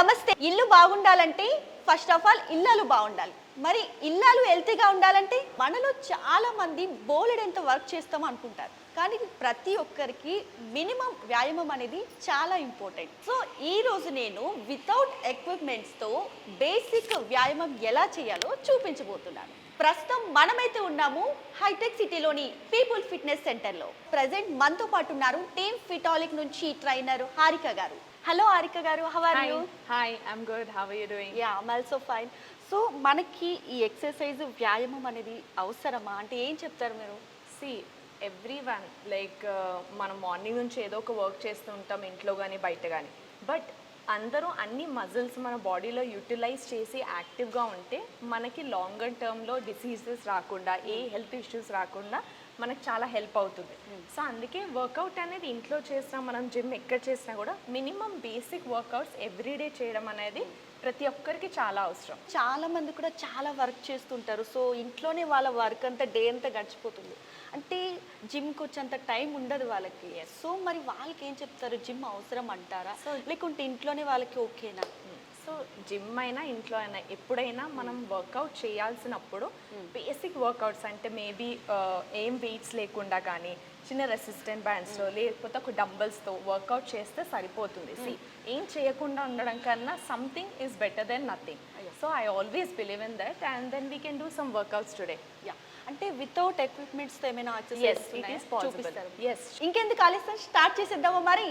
నమస్తే. ఇల్లు బాగుండాలంటే ఫస్ట్ ఆఫ్ ఆల్ ఇల్లాలు బాగుండాలి. మరి ఇల్లాలు హెల్తీగా ఉండాలంటే మనలో చాలా మంది బోలెడంత వర్క్ చేస్తాం అనుకుంటారు. కానీ ప్రతి ఒక్కరికి మినిమం వ్యాయామం అనేది చాలా ఇంపార్టెంట్. సో ఈ రోజు నేను వితౌట్ ఎక్విప్మెంట్స్తో బేసిక్ వ్యాయామం ఎలా చేయాలో చూపించబోతున్నాను. ప్రస్తుతం మనమైతే ఉన్నాము హైటెక్ సిటీలోని పీపుల్ ఫిట్నెస్ సెంటర్లో. ప్రజెంట్ మనతో పాటు ఉన్నారు టీమ్ ఫిటాలిక్ నుంచి ట్రైనర్ హారిక గారు. హలో హారిక గారు, how are you? Hi, I'm good. How are you doing? Yeah, I'm also fine. So మనకి ఈ ఎక్సర్సైజ్ వ్యాయామం అనేది అవసరమా అంటే ఏం చెప్తారు మీరు? See, everyone మనం మార్నింగ్ నుంచి ఏదో ఒక వర్క్ చేస్తూ ఉంటాం ఇంట్లో కానీ బయట కానీ. బట్ అందరూ అన్ని మజిల్స్ మన బాడీలో యూటిలైజ్ చేసి యాక్టివ్గా ఉంటే మనకి లాంగర్ టర్మ్లో డిసీజెస్ రాకుండా ఏ హెల్త్ ఇష్యూస్ రాకుండా మనకు చాలా హెల్ప్ అవుతుంది. సో అందుకే వర్కౌట్ అనేది ఇంట్లో చేసినా మనం జిమ్ ఎక్కడ చేసినా కూడా మినిమం బేసిక్ వర్కౌట్స్ ఎవ్రీడే చేయడం అనేది ప్రతి ఒక్కరికి చాలా అవసరం. చాలా మంది కూడా చాలా వర్క్ చేస్తుంటారు. సో ఇంట్లోనే వాళ్ళ వర్క్ అంతా డే అంతా గడిచిపోతుంది. అంటే జిమ్కి వచ్చేంత టైం ఉండదు వాళ్ళకి. సో మరి వాళ్ళకి ఏం చెప్తారు? జిమ్ అవసరం అంటారా, లేకుంటే ఇంట్లోనే వాళ్ళకి ఓకేనా? సో జిమ్ అయినా ఇంట్లో అయినా ఎప్పుడైనా మనం వర్కౌట్ చేయాల్సినప్పుడు బేసిక్ వర్కౌట్స్ అంటే మేబీ ఏం వెయిట్స్ లేకుండా కానీ చిన్న రెసిస్టెంట్ బ్యాండ్స్తో లేకపోతే ఒక డంబల్స్తో వర్కౌట్ చేస్తే సరిపోతుంది. ఏం చేయకుండా ఉండడం కన్నా something is better than nothing. So I always believe in that and then we can do some workouts today. Yeah, అంటే వితౌట్ ఎక్విప్మెంట్స్తో ఏమైనా చూపిస్తారు. ఇంకెందుకు ఆలస్యం, స్టార్ట్ చేసేద్దామా మరి?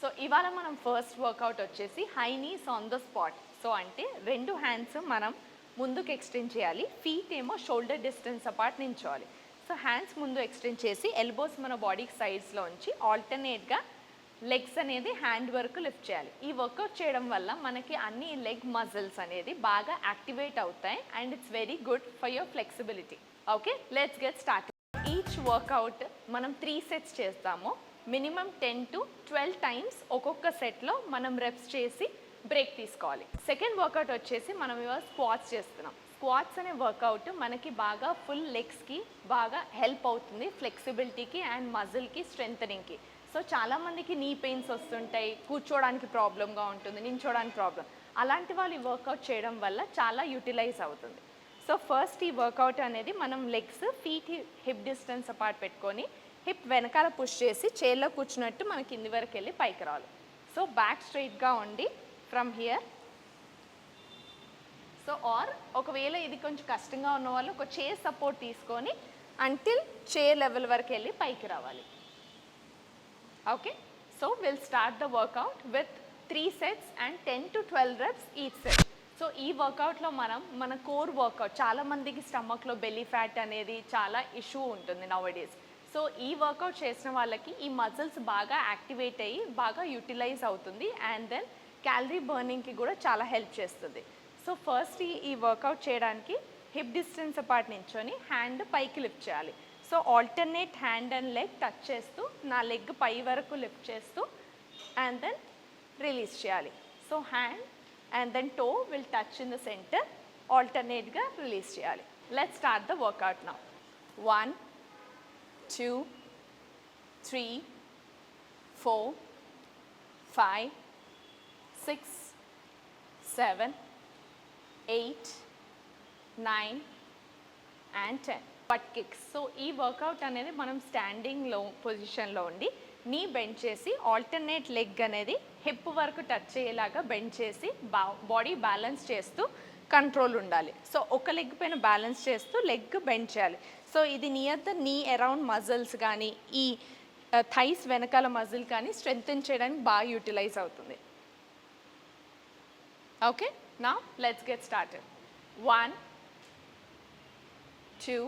సో ఇవాళ మనం ఫస్ట్ వర్కౌట్ వచ్చేసి high knees on the spot. So అంటే రెండు హ్యాండ్స్ మనం ముందుకు ఎక్స్టెండ్ చేయాలి, ఫీట్ ఏమో షోల్డర్ డిస్టెన్స్ అపార్ట్ నించోవాలి. సో హ్యాండ్స్ ముందు ఎక్స్టెండ్ చేసి ఎల్బోస్ మన బాడీకి సైడ్స్లో ఉంచి ఆల్టర్నేట్గా లెగ్స్ అనేది హ్యాండ్ వరకు లిఫ్ట్ చేయాలి. ఈ వర్కౌట్ చేయడం వల్ల మనకి అన్ని లెగ్ మజిల్స్ అనేది బాగా యాక్టివేట్ అవుతాయి and it's very good for your flexibility. Okay, let's get start. Each workout మనం 3 సెట్స్ చేస్తాము. మినిమం 10 to 12 టైమ్స్ ఒక్కొక్క సెట్లో మనం రెప్స్ చేసి బ్రేక్ తీసుకోవాలి. సెకండ్ వర్కౌట్ వచ్చేసి మనం ఇవాళ స్క్వాట్స్ చేస్తున్నాం. స్క్వాట్స్ అనే వర్కౌట్ మనకి బాగా ఫుల్ లెగ్స్కి బాగా హెల్ప్ అవుతుంది, ఫ్లెక్సిబిలిటీకి అండ్ మజిల్కి స్ట్రెంథనింగ్కి. సో చాలామందికి నీ పెయిన్స్ వస్తుంటాయి, కూర్చోడానికి ప్రాబ్లంగా ఉంటుంది, నించోడానికి ప్రాబ్లం. అలాంటి వాళ్ళు ఈ వర్కౌట్ చేయడం వల్ల చాలా యూటిలైజ్ అవుతుంది. సో ఫస్ట్ ఈ వర్కౌట్ అనేది మనం legs feet hip distance apart పెట్టుకొని హిప్ వెనకాల పుష్ చేసి చైర్లో కూర్చున్నట్టు మన కింది వరకు వెళ్ళి పైకి రావాలి. సో బ్యాక్ స్ట్రైట్గా ఉండి ఫ్రమ్ హియర్. సో ఆర్ ఒకవేళ ఇది కొంచెం కష్టంగా ఉన్న వాళ్ళు ఒక చైర్ సపోర్ట్ తీసుకొని అంటిల్ చైర్ లెవెల్ వరకు వెళ్ళి పైకి రావాలి. Okay, so will start the work out with 3 sets and 10 to 12 reps each set. So ఈ వర్కౌట్లో మన కోర్ వర్కౌట్, చాలామందికి స్టమక్లో బెల్లీ ఫ్యాట్ అనేది చాలా ఇష్యూ ఉంటుంది నౌడేస్. సో ఈ వర్కౌట్ చేసిన వాళ్ళకి ఈ మజిల్స్ బాగా యాక్టివేట్ అయ్యి బాగా యూటిలైజ్ అవుతుంది అండ్ దెన్ క్యాలరీ బర్నింగ్కి కూడా చాలా హెల్ప్ చేస్తుంది. సో ఫస్ట్ ఈ వర్కౌట్ చేయడానికి హిప్ డిస్టెన్స్ అపార్ట్ నించొని హ్యాండ్ పైకి లిఫ్ట్ చేయాలి. So alternate hand and leg touch చేస్తూ నా లెగ్ పై వరకు లిఫ్ట్ చేస్తూ అండ్ దెన్ రిలీజ్ చేయాలి. So hand and then toe will touch in the centre, ఆల్టర్నేట్గా రిలీజ్ చేయాలి. Let's start the workout now. 1 2 3 4 5 6 7 8 9 and 10. But kicks. So ఈ work out అనేది మనం స్టాండింగ్లో పొజిషన్లో ఉండి నీ బెండ్ చేసి ఆల్టర్నేట్ లెగ్ అనేది హిప్ వరకు టచ్ అయ్యేలాగా బెండ్ చేసి బాడీ బ్యాలెన్స్ చేస్తూ కంట్రోల్ ఉండాలి. సో ఒక లెగ్ పైన బ్యాలెన్స్ చేస్తూ లెగ్ బెండ్ చేయాలి. సో ఇది నియర్ ద నీ అరౌండ్ మజిల్స్ కానీ ఈ థైస్ వెనకాల మజిల్ కానీ స్ట్రెంగ్తెన్ చేయడానికి బాగా యూటిలైజ్ అవుతుంది. Okay, now let's get started. 1 2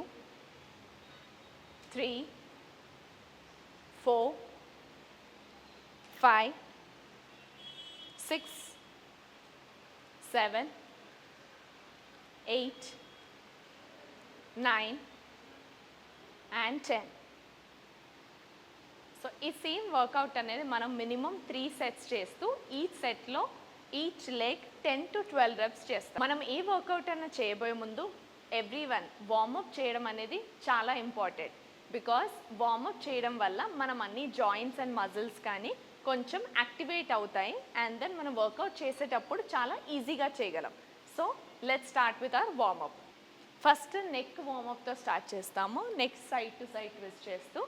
3 4 5 6 7 8 9 and 10. So ఈ సేమ్ వర్కౌట్ అనేది మనం మినిమం 3 సెట్స్ చేస్తూ ఈచ్ సెట్లో ఈచ్ లెగ్ 10 to 12 reps చేస్తాం. మనం ఏ వర్కౌట్ అన్నా చేయబోయే ముందు ఎవ్రీవన్ వార్మప్ చేయడం అనేది చాలా ఇంపార్టెంట్. బికాస్ వార్మప్ చేయడం వల్ల మనం అన్ని జాయింట్స్ అండ్ మజిల్స్ కానీ కొంచెం యాక్టివేట్ అవుతాయి అండ్ దెన్ మనం వర్కౌట్ చేసేటప్పుడు చాలా ఈజీగా చేయగలం. So let's start with our warmup. First neck వార్మప్తో స్టార్ట్ చేస్తాము. Neck side to side twist చేస్తూ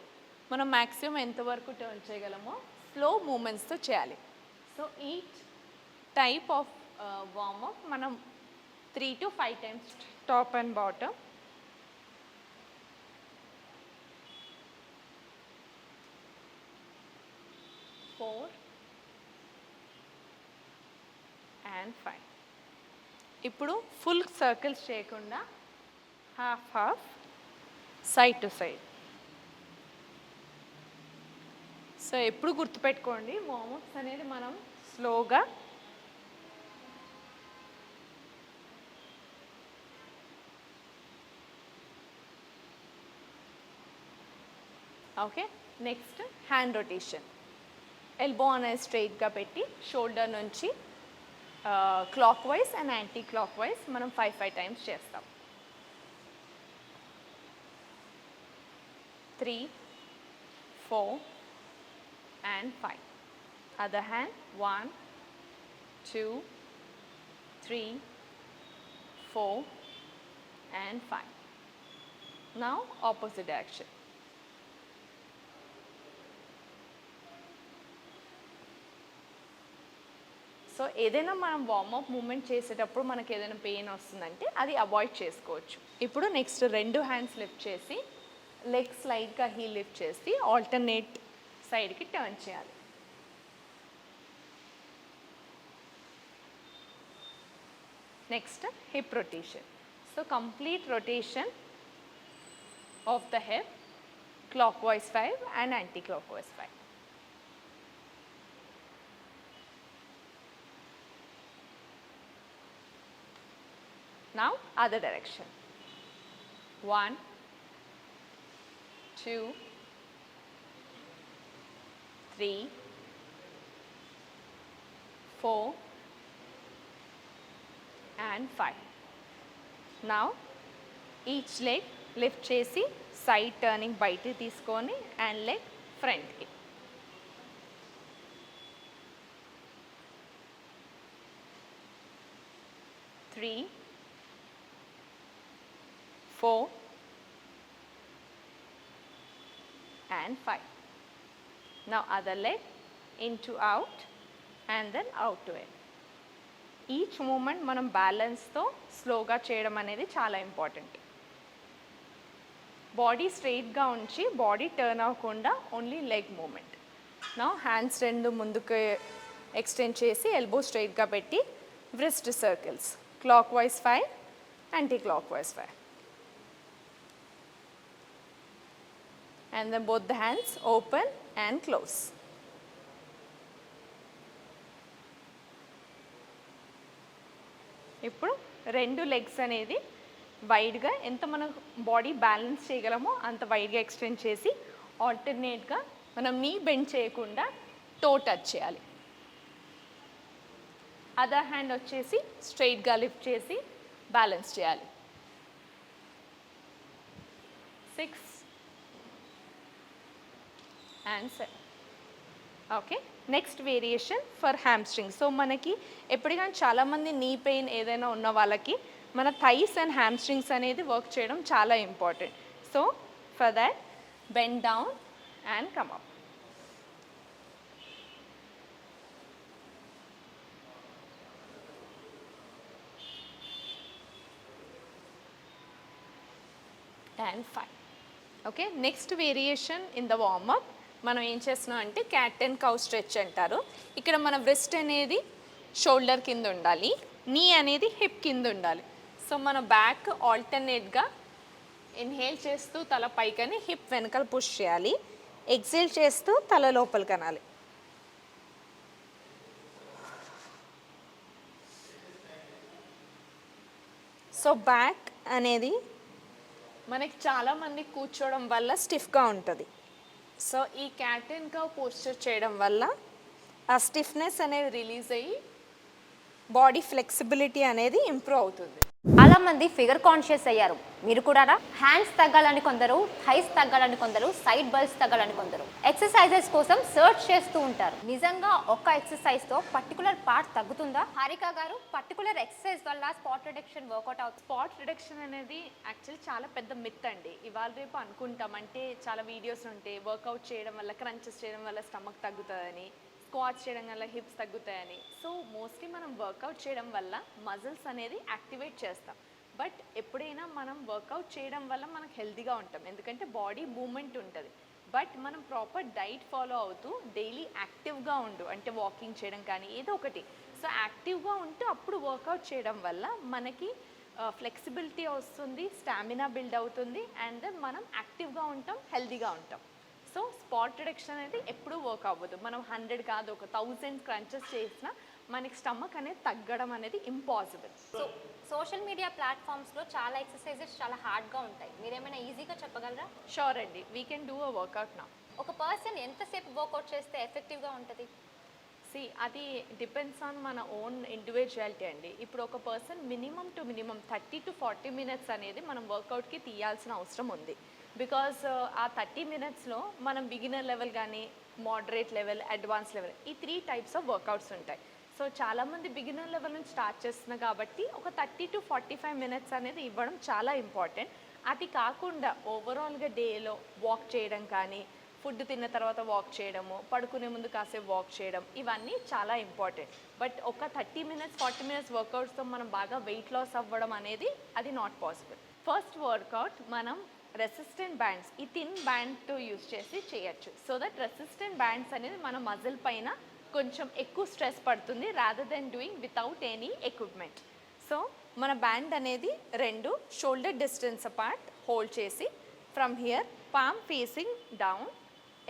మనం మ్యాక్సిమం ఎంతవరకు టర్న్ చేయగలమో స్లో మూమెంట్స్తో చేయాలి. So each type of warmup మనం 3 to 5 times top and bottom. Four and 5. ఇప్పుడు ఫుల్ సర్కిల్స్ చేయకుండా half half, side to side. So ఎప్పుడు గుర్తుపెట్టుకోండి, వార్మప్స్ అనేది మనం స్లోగా okay. Next hand rotation. Elbow అనేది స్ట్రైట్గా పెట్టి షోల్డర్ నుంచి clock wise and anti clock wise మనం 5 times చేస్తాం. 3, 4 and 5. Other hand. 1, 2, 3, 4 and 5. Now opposite direction. So ఏదైనా మనం వార్మప్ మూమెంట్ చేసేటప్పుడు మనకి ఏదైనా పెయిన్ వస్తుందంటే అది అవాయిడ్ చేసుకోవచ్చు. ఇప్పుడు నెక్స్ట్ 2 హ్యాండ్స్ లిఫ్ట్ చేసి లెగ్ స్లైడ్గా హీల్ లిఫ్ట్ చేసి ఆల్టర్నేట్ సైడ్కి టర్న్ చేయాలి. Next hip rotation. So complete rotation of the hip, clock wise 5 and anti clock wise 5. Now other direction. 1, 2, 3, 4 and 5. Now each leg lift చేసి side turning బయటికి తీసుకొని and leg front కి. Three, 4 and 5. Now other leg into out and then out to in. Each movement మనం బ్యాలెన్స్తో స్లోగా చేయడం అనేది చాలా important. Body స్ట్రైట్గా ఉంచి బాడీ టర్న్ అవ్వకుండా ఓన్లీ లెగ్ మూమెంట్. నా హ్యాండ్స్ 2 ముందుకు ఎక్స్టెండ్ చేసి ఎల్బో స్ట్రైట్గా పెట్టి wrist circles, clockwise 5, anti-clockwise 5. And then both the hands open and close. ఇప్పుడు 2 లెగ్స్ అనేది వైడ్గా ఎంత మనం బాడీ బ్యాలెన్స్ చేయగలమో అంత వైడ్గా ఎక్స్టెండ్ చేసి ఆల్టర్నేట్గా మనం నీ బెండ్ చేయకుండా టో టచ్ చేయాలి. అదర్ హ్యాండ్ వచ్చేసి స్ట్రైట్గా లిఫ్ట్ చేసి బ్యాలెన్స్ చేయాలి. 6 and 7. ఓకే. Next variation for hamstring. So మనకి ఎప్పటికైనా చాలామంది నీ పెయిన్ ఏదైనా ఉన్న వాళ్ళకి మన థైస్ అండ్ హ్యామ్స్ట్రింగ్స్ అనేది వర్క్ చేయడం చాలా important. So for that bend down and come up. and 5. Okay. Next variation in the warm up మనం ఏం చేస్తున్నాం అంటే క్యాట్ అండ్ కౌ స్ట్రెచ్ అంటారు. ఇక్కడ మన బ్రెస్ట్ అనేది షోల్డర్ కింద ఉండాలి, నీ అనేది హిప్ కింద ఉండాలి. సో మన బ్యాక్ ఆల్టర్నేట్గా ఇన్హేల్ చేస్తూ తల పైకని హిప్ వెనకాల పుష్ చేయాలి, ఎక్సేల్ చేస్తూ తల లోపల కనాలి. సో బ్యాక్ అనేది మనకి చాలామంది కూర్చోవడం వల్ల స్టిఫ్గా ఉంటుంది. సో ఈ క్యాట్ అండ్ కౌ పోస్చర్ చేయడం వల్ల ఆ స్టిఫ్నెస్ అనేది రిలీజ్ అయ్యి బాడీ ఫ్లెక్సిబిలిటీ అనేది ఇంప్రూవ్ అవుతుంది. చాలా మంది ఫిగర్ కాన్షియస్ అయ్యారు. మీరు కూడా హ్యాండ్స్ తగ్గాలని కొందరు, థైస్ తగ్గాలని కొందరు, సైడ్ బల్స్ తగ్గాలని కొందరు ఎక్సర్సైజెస్ కోసం సర్చ్ చేస్తూ ఉంటారు. నిజంగా ఒక్క ఎక్సర్సైజ్ తో పర్టికులర్ పార్ట్ తగ్గుతుందా? హారిక గారు, పర్టికులర్ ఎక్సర్సైజ్ వల్ల స్పాట్ రిడక్షన్ వర్కౌట్ అవుతుంది? స్పాట్ రిడక్షన్ అనేది యాక్చువల్లీ చాలా పెద్ద మిత్ అండి. ఇవాళ రేపు అనుకుంటాం, అంటే చాలా వీడియోస్ ఉంటాయి వర్కౌట్ చేయడం వల్ల, క్రంచెస్ చేయడం వల్ల స్టమక్ తగ్గుతుందని, స్క్వాట్స్ చేయడం వల్ల హిప్స్ తగ్గుతాయని. సో మోస్ట్లీ మనం వర్కౌట్ చేయడం వల్ల మజిల్స్ అనేది యాక్టివేట్ చేస్తాం. బట్ ఎప్పుడైనా మనం వర్కౌట్ చేయడం వల్ల మనకు హెల్తీగా ఉంటాం, ఎందుకంటే బాడీ మూమెంట్ ఉంటుంది. బట్ మనం ప్రాపర్ డైట్ ఫాలో అవుతూ డైలీ యాక్టివ్గా ఉండు, అంటే వాకింగ్ చేయడం కానీ ఏదో ఒకటి. సో యాక్టివ్గా ఉంటూ అప్పుడు వర్కౌట్ చేయడం వల్ల మనకి ఫ్లెక్సిబిలిటీ వస్తుంది, స్టామినా బిల్డ్ అవుతుంది, అండ్ మనం యాక్టివ్గా ఉంటాం, హెల్తీగా ఉంటాం. సో స్పాట్ రిడక్షన్ అనేది ఎప్పుడూ వర్క్ అవ్వదు. మనం 100 కాదు, ఒక 1000 క్రంచెస్ చేసినా మనకి స్టమక్ అనేది తగ్గడం అనేది ఇంపాసిబుల్. సో సోషల్ మీడియా ప్లాట్ఫామ్స్లో చాలా ఎక్సర్సైజెస్ చాలా హార్డ్గా ఉంటాయి. మీరేమైనా ఈజీగా చెప్పగలరా? షూర్ అండి, we can do a workout నా. ఒక పర్సన్ ఎంతసేపు వర్కౌట్ చేస్తే ఎఫెక్టివ్గా ఉంటుంది? అది డిపెండ్స్ ఆన్ మన ఓన్ ఇండివిజువాలిటీ అండి. ఇప్పుడు ఒక పర్సన్ మినిమం 30 to 40 మినిట్స్ అనేది మనం వర్కౌట్కి తీయాల్సిన అవసరం ఉంది. బికాజ్ ఆ 30 మినిట్స్లో మనం బిగినర్ లెవెల్ కానీ, మోడరేట్ లెవెల్, అడ్వాన్స్ లెవెల్, ఈ 3 టైప్స్ ఆఫ్ వర్కౌట్స్ ఉంటాయి. సో చాలామంది బిగినర్ లెవెల్ నుంచి స్టార్ట్ చేస్తున్నారు కాబట్టి ఒక 30 to 45 మినిట్స్ అనేది ఇవ్వడం చాలా ఇంపార్టెంట్. అది కాకుండా ఓవరాల్గా డేలో వాక్ చేయడం కానీ, ఫుడ్ తిన్న తర్వాత వాక్ చేయడము, పడుకునే ముందు కాసేపు వాక్ చేయడం, ఇవన్నీ చాలా ఇంపార్టెంట్. బట్ ఒక 30 మినిట్స్ 40 మినిట్స్ వర్కౌట్స్తో మనం బాగా వెయిట్ లాస్ అవ్వడం అనేది అది నాట్ పాసిబుల్. ఫస్ట్ వర్కౌట్ మనం రెసిస్టెంట్ బ్యాండ్స్, ఈ థిన్ బ్యాండ్తో యూజ్ చేసి చేయొచ్చు. సో దట్ రెసిస్టెంట్ బ్యాండ్స్ అనేది మన మజిల్ పైన కొంచెం ఎక్కువ స్ట్రెస్ పడుతుంది, rather than doing without any equipment. So మన బ్యాండ్ అనేది 2 షోల్డర్ డిస్టెన్స్ అపార్ట్ హోల్డ్ చేసి, from here palm facing down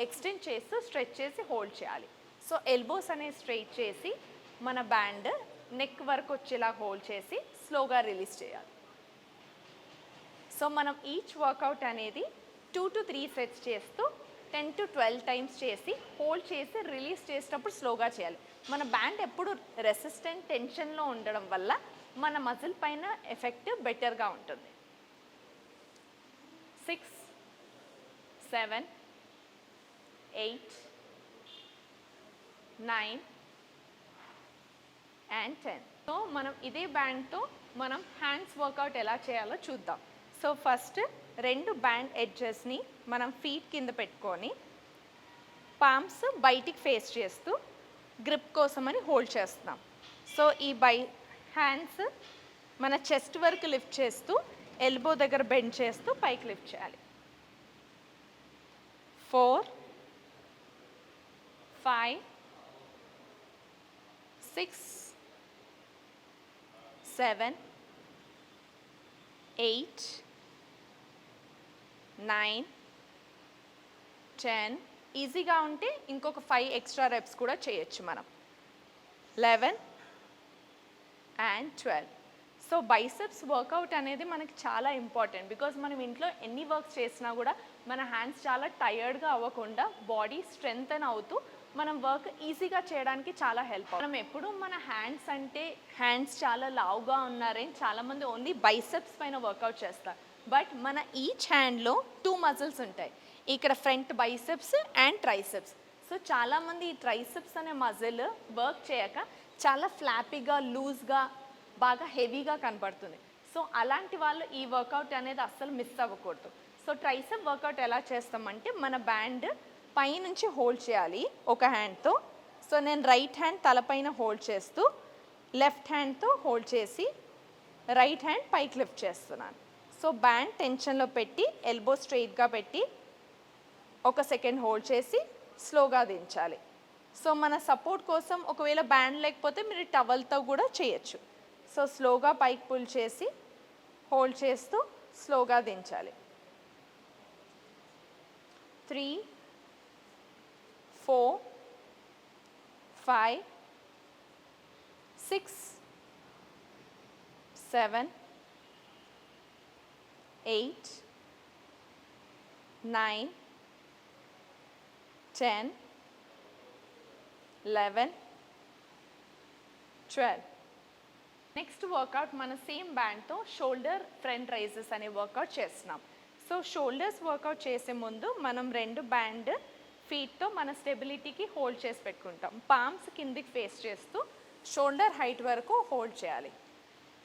extend చేస్తూ స్ట్రెచ్ చేసి హోల్డ్ చేయాలి. సో ఎల్బోస్ అనేది స్ట్రైట్ చేసి మన బ్యాండ్ నెక్ వరకు వచ్చేలా హోల్డ్ చేసి స్లోగా రిలీజ్ చేయాలి. సో మనం ఈచ్ వర్కౌట్ అనేది 2 to 3 సెట్స్ చేస్తూ 10 to 12 టైమ్స్ చేసి హోల్డ్ చేసి రిలీజ్ చేసేటప్పుడు స్లోగా చేయాలి. మన బ్యాండ్ ఎప్పుడు రెసిస్టెంట్ టెన్షన్లో ఉండడం వల్ల మన మజిల్ పైన ఎఫెక్ట్ బెటర్గా ఉంటుంది. 6, 7, 8, 9 and 10. సో మనం ఇదే బ్యాండ్తో మనం హ్యాండ్స్ వర్కౌట్ ఎలా చేయాలో చూద్దాం. సో ఫస్ట్ 2 బ్యాండ్ ఎడ్జెస్ని మనం ఫీట్ కింద పెట్టుకొని పామ్స్ బయటికి ఫేస్ చేస్తూ గ్రిప్ కోసమని హోల్డ్ చేస్తున్నాం. సో ఈ హ్యాండ్స్ మన చెస్ట్ వరకు లిఫ్ట్ చేస్తూ ఎల్బో దగ్గర బెండ్ చేస్తూ పైకి లిఫ్ట్ చేయాలి. 4, 5, 6, 7, 8, 9, 10. ఈజీగా ఉంటే ఇంకొక 5 ఎక్స్ట్రా రెప్స్ కూడా చేయొచ్చు మనం. 11 and 12. సో బైసెప్స్ వర్కౌట్ అనేది మనకి చాలా ఇంపార్టెంట్. బికాజ్ మనం ఇంట్లో ఎన్ని వర్క్స్ చేసినా కూడా మన హ్యాండ్స్ చాలా టయర్డ్గా అవ్వకుండా బాడీ స్ట్రెంగ్తెన్ అవుతూ మనం వర్క్ ఈజీగా చేయడానికి చాలా హెల్ప్ అవుతుంది. మనం ఎప్పుడు మన హ్యాండ్స్ అంటే హ్యాండ్స్ చాలా లావుగా ఉన్నారని చాలామంది ఓన్లీ బైసెప్స్ పైన వర్కౌట్ చేస్తారు. బట్ మన ఈచ్ హ్యాండ్లో 2 మజిల్స్ ఉంటాయి. ఇక్కడ front biceps and triceps. So చాలామంది ఈ ట్రైసెప్స్ అనే మజిల్ వర్క్ చేయక చాలా ఫ్లాపీగా, లూజ్గా, బాగా హెవీగా కనపడుతుంది. సో అలాంటి వాళ్ళు ఈ వర్కౌట్ అనేది అస్సలు మిస్ అవ్వకూడదు. సో ట్రైసెప్ వర్కౌట్ ఎలా చేస్తామంటే మన బ్యాండ్ పైనుంచి హోల్డ్ చేయాలి ఒక హ్యాండ్తో. సో నేను రైట్ హ్యాండ్ తలపైన హోల్డ్ చేస్తూ లెఫ్ట్ హ్యాండ్తో హోల్డ్ చేసి రైట్ హ్యాండ్ పైకి లిఫ్ట్ చేస్తున్నాను. సో బ్యాండ్ టెన్షన్లో పెట్టి ఎల్బో స్ట్రెయిట్గా పెట్టి 1 సెకండ్ హోల్డ్ చేసి స్లోగా దించాలి. సో మన సపోర్ట్ కోసం ఒకవేళ బ్యాండ్ లేకపోతే మీరు టవల్తో కూడా చేయొచ్చు. సో స్లోగా పైకి పుల్ చేసి హోల్డ్ చేస్తూ స్లోగా దించాలి. 3, 4, 5, 6, 7, 8, 9, 10, 11, 12. నెక్స్ట్ వర్కౌట్ మన సేమ్ బ్యాండ్తో షోల్డర్ ఫ్రంట్ రైజెస్ అనే వర్కౌట్ చేస్తున్నాం. సో షోల్డర్స్ వర్కౌట్ చేసే ముందు మనం 2 బ్యాండ్ ఫీట్తో మన స్టెబిలిటీకి హోల్డ్ చేసి పెట్టుకుంటాం. పామ్స్ కిందికి ఫేస్ చేస్తూ షోల్డర్ హైట్ వరకు హోల్డ్ చేయాలి.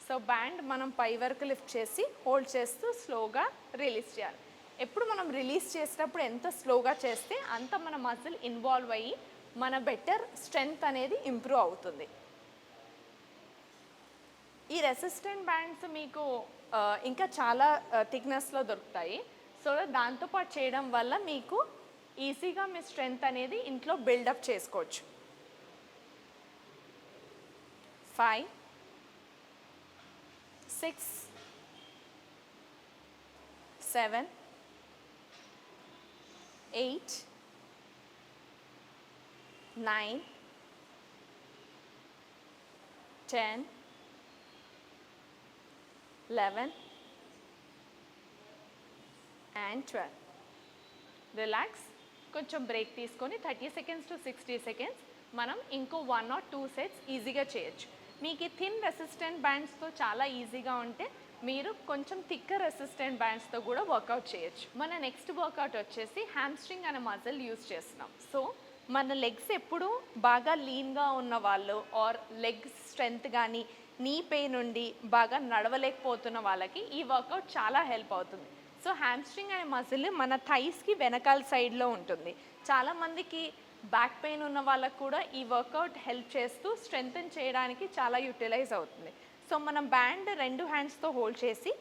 సో బ్యాండ్ మనం పై వరకు లిఫ్ట్ చేసి హోల్డ్ చేస్తూ స్లోగా రిలీజ్ చేయాలి. ఎప్పుడు మనం రిలీజ్ చేసేటప్పుడు ఎంత స్లోగా చేస్తే అంత మన మజిల్ ఇన్వాల్వ్ అయ్యి మన బెటర్ స్ట్రెంగ్త్ అనేది ఇంప్రూవ్ అవుతుంది. ఈ రెసిస్టెంట్ బ్యాండ్స్ మీకు ఇంకా చాలా థిక్నెస్లో దొరుకుతాయి. సో దాంతోపాటు చేయడం వల్ల మీకు ఈజీగా మీ స్ట్రెంగ్త్ అనేది ఇంట్లో బిల్డప్ చేసుకోవచ్చు. 5, 6, 7, 8, 9, 10, 11 and 12. రిలాక్స్. కొంచెం బ్రేక్ తీసుకొని 30 సెకండ్స్ టు 60 సెకండ్స్ మనం ఇంకో 1 or 2 సెట్స్ ఈజీగా చేయొచ్చు. మీకు ఈ థిన్ రెసిస్టెంట్ బ్యాండ్స్తో చాలా ఈజీగా ఉంటే మీరు కొంచెం థిక్కర్ రెసిస్టెంట్ బ్యాండ్స్తో కూడా వర్కౌట్ చేయొచ్చు. మన నెక్స్ట్ వర్కౌట్ వచ్చేసి హ్యామ్స్ట్రింగ్ అనే మజిల్ యూజ్ చేస్తున్నాం. సో మన లెగ్స్ ఎప్పుడు బాగా లీన్గా ఉన్న వాళ్ళు ఆర్ లెగ్ స్ట్రెంగ్త్ కానీ నీ పెయిన్ నుండి బాగా నడవలేకపోతున్న వాళ్ళకి ఈ వర్కౌట్ చాలా హెల్ప్ అవుతుంది. సో హ్యామ్స్ట్రింగ్ అనే మజిల్ మన థైస్కి వెనకాల సైడ్లో ఉంటుంది. చాలామందికి బ్యాక్ పెయిన్ ఉన్న వాళ్ళకు కూడా ఈ వర్కౌట్ హెల్ప్ చేస్తూ స్ట్రెంగ్తన్ చేయడానికి చాలా యూటిలైజ్ అవుతుంది. సో మనం బ్యాండ్ 2 హ్యాండ్స్తో హోల్డ్ చేసి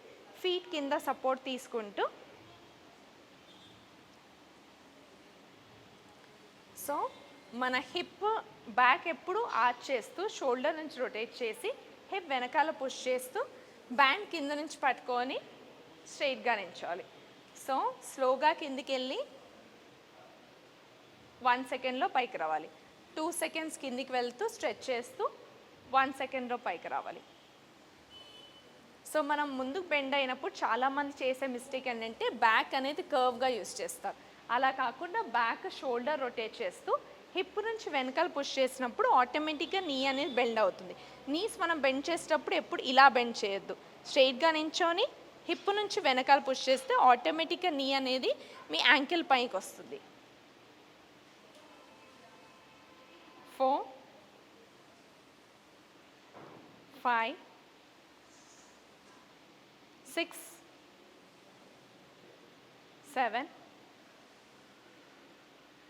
ఫీట్ కింద సపోర్ట్ తీసుకుంటూ సో మన హిప్ బ్యాక్ ఎప్పుడు ఆర్చ్ చేస్తూ షోల్డర్ నుంచి రొటేట్ చేసి హిప్ వెనకాల పుష్ చేస్తూ బ్యాండ్ కింద నుంచి పట్టుకొని స్ట్రైట్గా నించోవాలి. సో స్లోగా కిందికి వెళ్ళి 1 సెకండ్లో పైకి రావాలి. 2 సెకండ్స్ కిందికి వెళ్తూ స్ట్రెచ్ చేస్తూ 1 సెకండ్లో పైకి రావాలి. సో మనం ముందుకు బెండ్ అయినప్పుడు చాలామంది చేసే మిస్టేక్ ఏంటంటే బ్యాక్ అనేది కర్వ్గా యూస్ చేస్తారు. అలా కాకుండా బ్యాక్ షోల్డర్ రొటేట్ చేస్తూ హిప్ నుంచి వెనకాల పుష్ చేసినప్పుడు ఆటోమేటిక్గా నీ అనేది బెండ్ అవుతుంది. నీస్ మనం బెండ్ చేసేటప్పుడు ఎప్పుడు ఇలా బెండ్ చేయొద్దు. స్ట్రైట్గా నించొని హిప్ నుంచి వెనకాల పుష్ చేస్తే ఆటోమేటిక్గా నీ అనేది మీ యాంకిల్ పైకి వస్తుంది. 4, 5, 6, 7,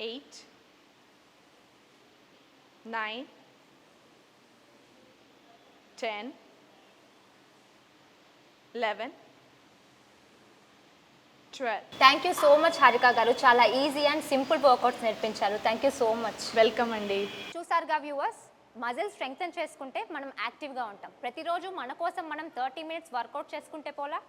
8, 9, 10, 11, 12. Thank you so much Harika గారు. చాలా ఈజీ అండ్ సింపుల్ వర్కౌట్స్ నేర్పించారు. Thank you so much. Welcome అండి. చూసారుగా వ్యూవర్స్, మజిల్ స్ట్రెంగ్తన్ చేసుకుంటే మనం యాక్టివ్గా ఉంటాం. ప్రతిరోజు మన కోసం మనం 30 minutes వర్కౌట్ చేసుకుంటే పోలా.